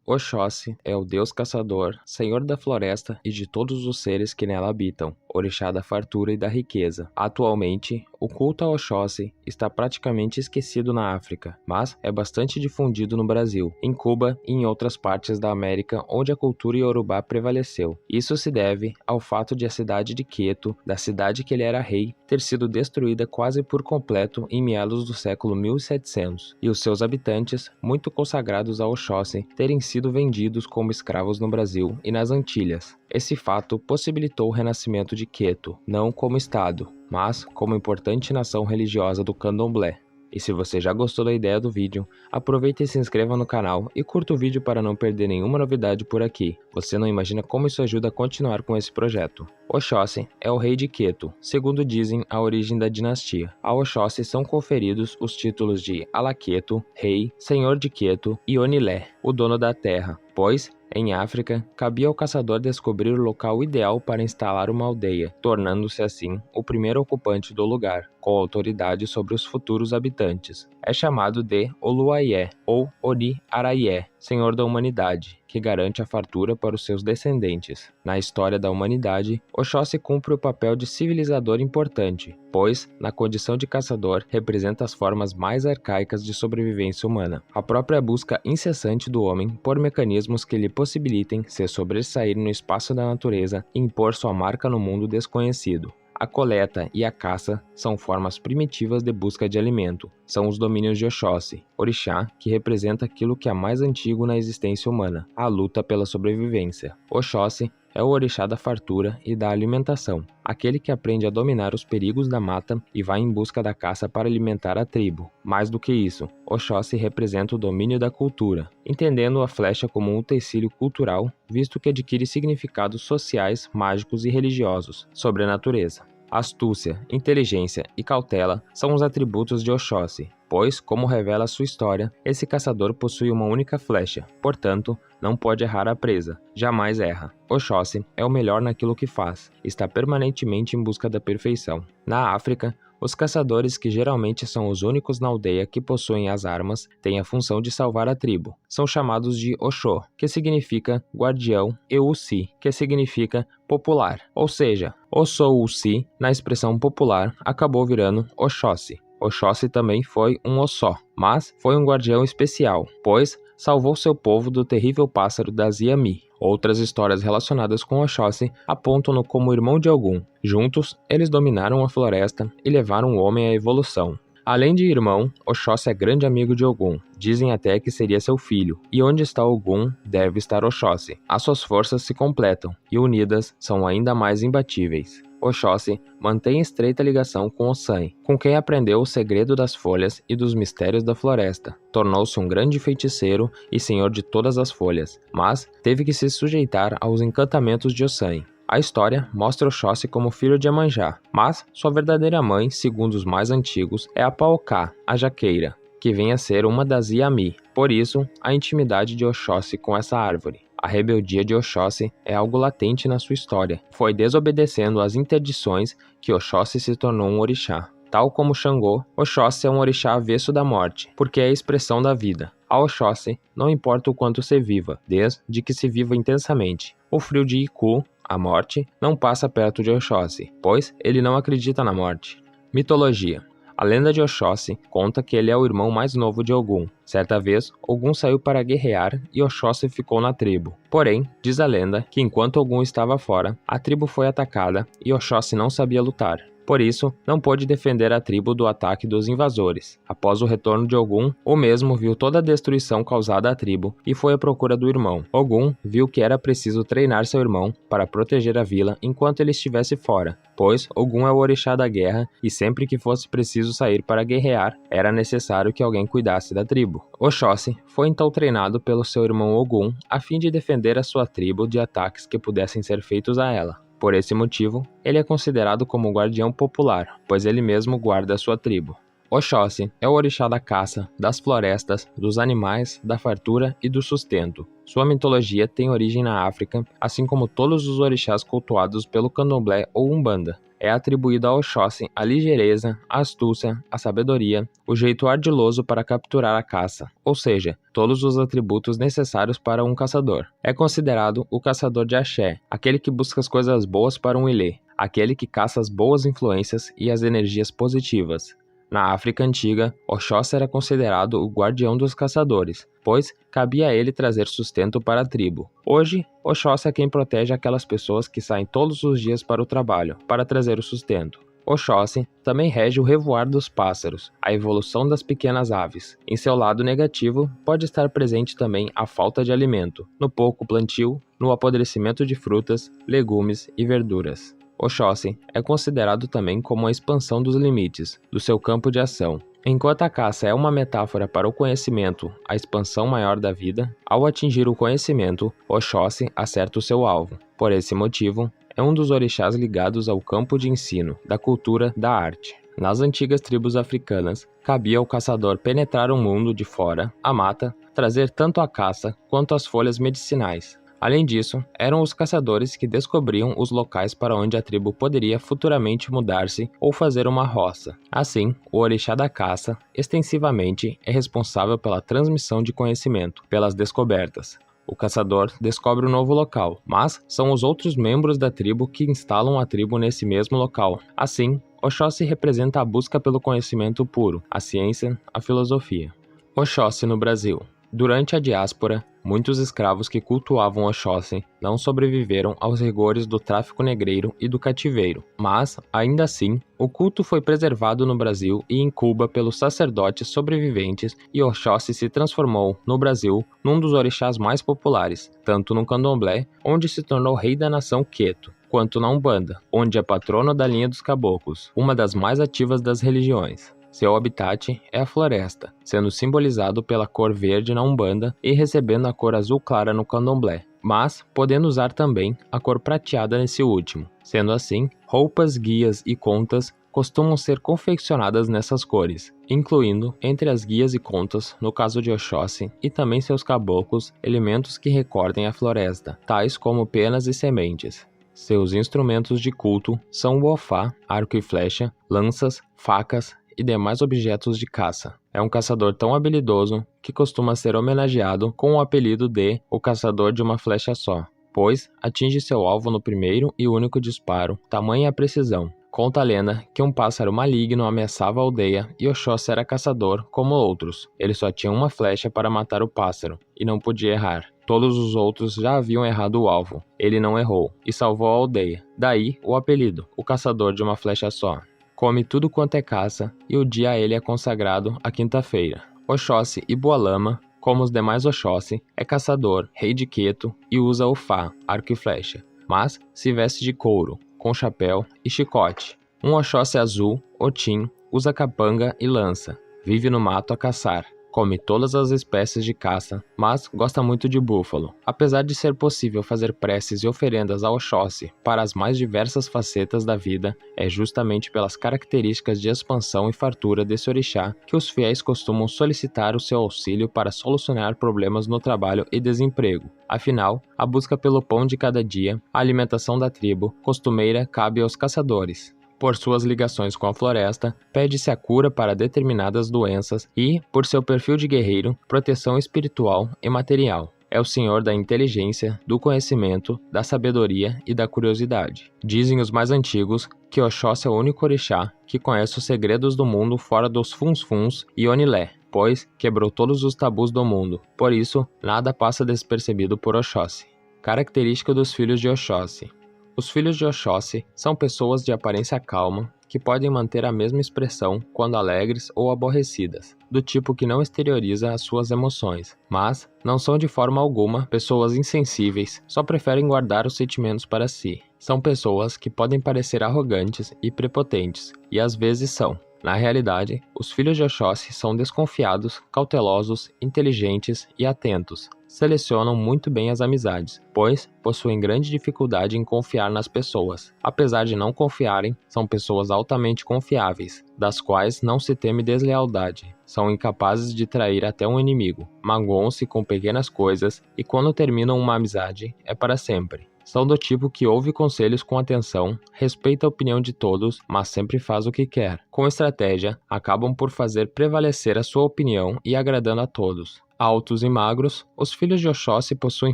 Oxóssi é o deus caçador, senhor da floresta e de todos os seres que nela habitam, orixá da fartura e da riqueza. Atualmente, o culto a Oxóssi está praticamente esquecido na África, mas é bastante difundido no Brasil, em Cuba e em outras partes da América onde a cultura iorubá prevaleceu. Isso se deve ao fato de a cidade de Queto, da cidade que ele era rei, ter sido destruída quase por completo em meados do século 1700, e os seus habitantes, muito consagrados a Oxóssi, terem sido vendidos como escravos no Brasil e nas Antilhas. Esse fato possibilitou o renascimento de Queto, não como estado, mas como importante nação religiosa do candomblé. E se você já gostou da ideia do vídeo, aproveita e se inscreva no canal e curta o vídeo para não perder nenhuma novidade por aqui. Você não imagina como isso ajuda a continuar com esse projeto. Oxóssi é o rei de Queto, segundo dizem a origem da dinastia. A Oxóssi são conferidos os títulos de Alaqueto, rei, senhor de Queto e Onilé, o dono da terra, pois em África, cabia ao caçador descobrir o local ideal para instalar uma aldeia, tornando-se assim o primeiro ocupante do lugar, com autoridade sobre os futuros habitantes. É chamado de Oluaié ou Oni Araié, senhor da humanidade, que garante a fartura para os seus descendentes. Na história da humanidade, Oxóssi cumpre o papel de civilizador importante, pois, na condição de caçador, representa as formas mais arcaicas de sobrevivência humana. A própria busca incessante do homem por mecanismos que lhe possibilitem se sobressair no espaço da natureza e impor sua marca no mundo desconhecido. A coleta e a caça são formas primitivas de busca de alimento. São os domínios de Oxóssi, orixá que representa aquilo que é mais antigo na existência humana, a luta pela sobrevivência. Oxóssi é o orixá da fartura e da alimentação, aquele que aprende a dominar os perigos da mata e vai em busca da caça para alimentar a tribo. Mais do que isso, Oxóssi representa o domínio da cultura, entendendo a flecha como um utensílio cultural, visto que adquire significados sociais, mágicos e religiosos sobre a natureza. Astúcia, inteligência e cautela são os atributos de Oxóssi, pois, como revela sua história, esse caçador possui uma única flecha, portanto, não pode errar a presa, jamais erra. Oxóssi é o melhor naquilo que faz, está permanentemente em busca da perfeição. Na África, os caçadores, que geralmente são os únicos na aldeia que possuem as armas, têm a função de salvar a tribo. São chamados de Oxó, que significa guardião, e Usi, que significa popular. Ou seja, Oxó-Usi, na expressão popular, acabou virando Oxóssi. Oxóssi também foi um Ossó, mas foi um guardião especial, pois salvou seu povo do terrível pássaro das Iami. Outras histórias relacionadas com Oxóssi apontam-no como irmão de Ogum. Juntos, eles dominaram a floresta e levaram o homem à evolução. Além de irmão, Oxóssi é grande amigo de Ogum. Dizem até que seria seu filho, e onde está Ogum, deve estar Oxóssi. As suas forças se completam, e unidas, são ainda mais imbatíveis. Oxóssi mantém estreita ligação com Ossan, com quem aprendeu o segredo das folhas e dos mistérios da floresta. Tornou-se um grande feiticeiro e senhor de todas as folhas, mas teve que se sujeitar aos encantamentos de Ossan. A história mostra Oxóssi como filho de Iemanjá, mas sua verdadeira mãe, segundo os mais antigos, é a Paocá, a jaqueira, que vem a ser uma das Iami. Por isso, a intimidade de Oxóssi com essa árvore. A rebeldia de Oxóssi é algo latente na sua história. Foi desobedecendo às interdições que Oxóssi se tornou um orixá. Tal como Xangô, Oxóssi é um orixá avesso da morte, porque é a expressão da vida. A Oxóssi não importa o quanto se viva, desde que se viva intensamente. O frio de Iku, a morte, não passa perto de Oxóssi, pois ele não acredita na morte. Mitologia. A lenda de Oxóssi conta que ele é o irmão mais novo de Ogum. Certa vez, Ogum saiu para guerrear e Oxóssi ficou na tribo. Porém, diz a lenda que enquanto Ogum estava fora, a tribo foi atacada e Oxóssi não sabia lutar. Por isso, não pôde defender a tribo do ataque dos invasores. Após o retorno de Ogum, o mesmo viu toda a destruição causada à tribo e foi à procura do irmão. Ogum viu que era preciso treinar seu irmão para proteger a vila enquanto ele estivesse fora, pois Ogum é o orixá da guerra e sempre que fosse preciso sair para guerrear, era necessário que alguém cuidasse da tribo. Oxóssi foi então treinado pelo seu irmão Ogum a fim de defender a sua tribo de ataques que pudessem ser feitos a ela. Por esse motivo, ele é considerado como guardião popular, pois ele mesmo guarda a sua tribo. Oxóssi é o orixá da caça, das florestas, dos animais, da fartura e do sustento. Sua mitologia tem origem na África, assim como todos os orixás cultuados pelo candomblé ou umbanda. é atribuído a Oxóssi a ligeireza, a astúcia, a sabedoria, o jeito ardiloso para capturar a caça, ou seja, todos os atributos necessários para um caçador. É considerado o caçador de axé, aquele que busca as coisas boas para um ilê, aquele que caça as boas influências e as energias positivas. Na África antiga, Oxóssi era considerado o guardião dos caçadores, pois cabia a ele trazer sustento para a tribo. Hoje, Oxóssi é quem protege aquelas pessoas que saem todos os dias para o trabalho, para trazer o sustento. Oxóssi também rege o revoar dos pássaros, a evolução das pequenas aves. Em seu lado negativo, pode estar presente também a falta de alimento, no pouco plantio, no apodrecimento de frutas, legumes e verduras. Oxóssi é considerado também como a expansão dos limites do seu campo de ação. Enquanto a caça é uma metáfora para o conhecimento, a expansão maior da vida, ao atingir o conhecimento, Oxóssi acerta o seu alvo. Por esse motivo, é um dos orixás ligados ao campo de ensino, da cultura, da arte. Nas antigas tribos africanas, cabia ao caçador penetrar o mundo de fora, a mata, trazer tanto a caça quanto as folhas medicinais. Além disso, eram os caçadores que descobriam os locais para onde a tribo poderia futuramente mudar-se ou fazer uma roça. Assim, o orixá da caça, extensivamente, é responsável pela transmissão de conhecimento, pelas descobertas. O caçador descobre um novo local, mas são os outros membros da tribo que instalam a tribo nesse mesmo local. Assim, Oxóssi representa a busca pelo conhecimento puro, a ciência, a filosofia. Oxóssi no Brasil. Durante a diáspora, muitos escravos que cultuavam Oxóssi não sobreviveram aos rigores do tráfico negreiro e do cativeiro, mas, ainda assim, o culto foi preservado no Brasil e em Cuba pelos sacerdotes sobreviventes e Oxóssi se transformou, no Brasil, num dos orixás mais populares, tanto no candomblé, onde se tornou rei da nação Queto, quanto na Umbanda, onde é patrono da linha dos caboclos, uma das mais ativas das religiões. Seu habitat é a floresta, sendo simbolizado pela cor verde na Umbanda e recebendo a cor azul clara no candomblé, mas podendo usar também a cor prateada nesse último. Sendo assim, roupas, guias e contas costumam ser confeccionadas nessas cores, incluindo, entre as guias e contas, no caso de Oxóssi, e também seus caboclos, elementos que recordem a floresta, tais como penas e sementes. Seus instrumentos de culto são o ofá, arco e flecha, lanças, facas, e demais objetos de caça. É um caçador tão habilidoso que costuma ser homenageado com o apelido de o caçador de uma flecha só, pois atinge seu alvo no primeiro e único disparo, tamanha a precisão. Conta a lenda que um pássaro maligno ameaçava a aldeia e Oxóssi era caçador como outros. Ele só tinha uma flecha para matar o pássaro e não podia errar. Todos os outros já haviam errado o alvo. Ele não errou e salvou a aldeia. Daí o apelido, o caçador de uma flecha só. Come tudo quanto é caça, e o dia a ele é consagrado a quinta-feira. Oxóssi Ibualama, como os demais Oxóssi, é caçador, rei de Queto e usa o fá, arco e flecha, mas se veste de couro, com chapéu e chicote. Um Oxóssi azul, Otim, usa capanga e lança, vive no mato a caçar. Come todas as espécies de caça, mas gosta muito de búfalo. Apesar de ser possível fazer preces e oferendas a Oxóssi para as mais diversas facetas da vida, é justamente pelas características de expansão e fartura desse orixá que os fiéis costumam solicitar o seu auxílio para solucionar problemas no trabalho e desemprego. Afinal, a busca pelo pão de cada dia, a alimentação da tribo, costumeira cabe aos caçadores. Por suas ligações com a floresta, pede-se a cura para determinadas doenças e, por seu perfil de guerreiro, proteção espiritual e material. É o senhor da inteligência, do conhecimento, da sabedoria e da curiosidade. Dizem os mais antigos que Oxóssi é o único orixá que conhece os segredos do mundo fora dos Funs-Funs e Onilé, pois quebrou todos os tabus do mundo. Por isso, nada passa despercebido por Oxóssi. Característica dos filhos de Oxóssi. Os filhos de Oxóssi são pessoas de aparência calma, que podem manter a mesma expressão quando alegres ou aborrecidas, do tipo que não exterioriza as suas emoções, mas não são de forma alguma pessoas insensíveis, só preferem guardar os sentimentos para si. São pessoas que podem parecer arrogantes e prepotentes, e às vezes são. Na realidade, os filhos de Oxóssi são desconfiados, cautelosos, inteligentes e atentos. Selecionam muito bem as amizades, pois possuem grande dificuldade em confiar nas pessoas. Apesar de não confiarem, são pessoas altamente confiáveis, das quais não se teme deslealdade. São incapazes de trair até um inimigo, magoam-se com pequenas coisas e quando terminam uma amizade, é para sempre. São do tipo que ouve conselhos com atenção, respeita a opinião de todos, mas sempre faz o que quer. Com estratégia, acabam por fazer prevalecer a sua opinião e agradando a todos. Altos e magros, os filhos de Oxóssi possuem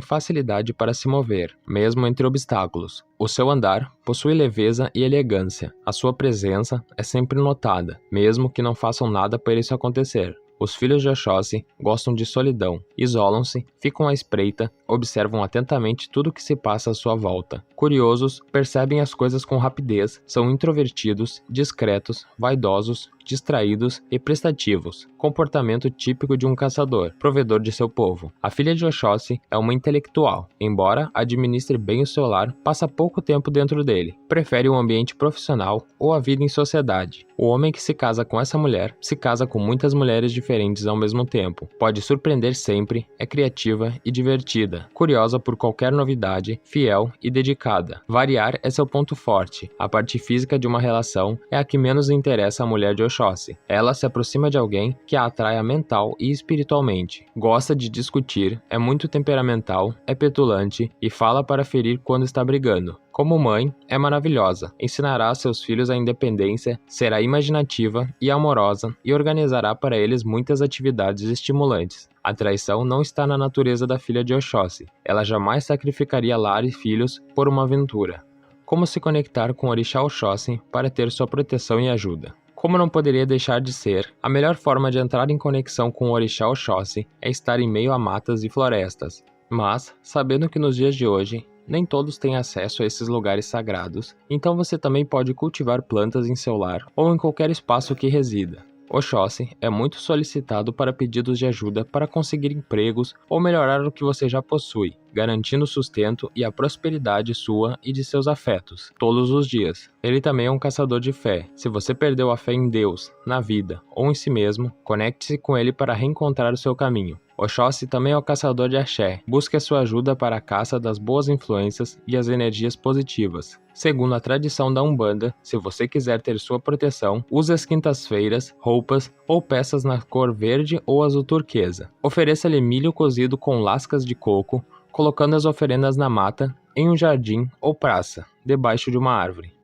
facilidade para se mover, mesmo entre obstáculos. O seu andar possui leveza e elegância. A sua presença é sempre notada, mesmo que não façam nada para isso acontecer. Os filhos de Oxóssi gostam de solidão, isolam-se, ficam à espreita, observam atentamente tudo o que se passa à sua volta. Curiosos, percebem as coisas com rapidez, são introvertidos, discretos, vaidosos, distraídos e prestativos, comportamento típico de um caçador, provedor de seu povo. A filha de Oxóssi é uma intelectual, embora administre bem o seu lar, passa pouco tempo dentro dele, prefere o ambiente profissional ou a vida em sociedade. O homem que se casa com essa mulher, se casa com muitas mulheres diferentes ao mesmo tempo, pode surpreender sempre, é criativa e divertida, curiosa por qualquer novidade, fiel e dedicada. Variar é seu ponto forte, a parte física de uma relação é a que menos interessa à mulher de Oxóssi. Ela se aproxima de alguém que a atraia mental e espiritualmente. Gosta de discutir, é muito temperamental, é petulante e fala para ferir quando está brigando. Como mãe, é maravilhosa, ensinará a seus filhos a independência, será imaginativa e amorosa e organizará para eles muitas atividades estimulantes. A traição não está na natureza da filha de Oxóssi. Ela jamais sacrificaria lar e filhos por uma aventura. Como se conectar com o orixá Oxóssi para ter sua proteção e ajuda? Como não poderia deixar de ser, a melhor forma de entrar em conexão com o orixá Oxóssi é estar em meio a matas e florestas. Mas, sabendo que nos dias de hoje, nem todos têm acesso a esses lugares sagrados, então você também pode cultivar plantas em seu lar ou em qualquer espaço que resida. Oxóssi é muito solicitado para pedidos de ajuda para conseguir empregos ou melhorar o que você já possui, garantindo o sustento e a prosperidade sua e de seus afetos, todos os dias. Ele também é um caçador de fé. Se você perdeu a fé em Deus, na vida ou em si mesmo, conecte-se com ele para reencontrar o seu caminho. Oxóssi também é o caçador de axé. Busque a sua ajuda para a caça das boas influências e as energias positivas. Segundo a tradição da Umbanda, se você quiser ter sua proteção, use as quintas-feiras, roupas ou peças na cor verde ou azul turquesa. Ofereça-lhe milho cozido com lascas de coco, colocando as oferendas na mata, em um jardim ou praça, debaixo de uma árvore.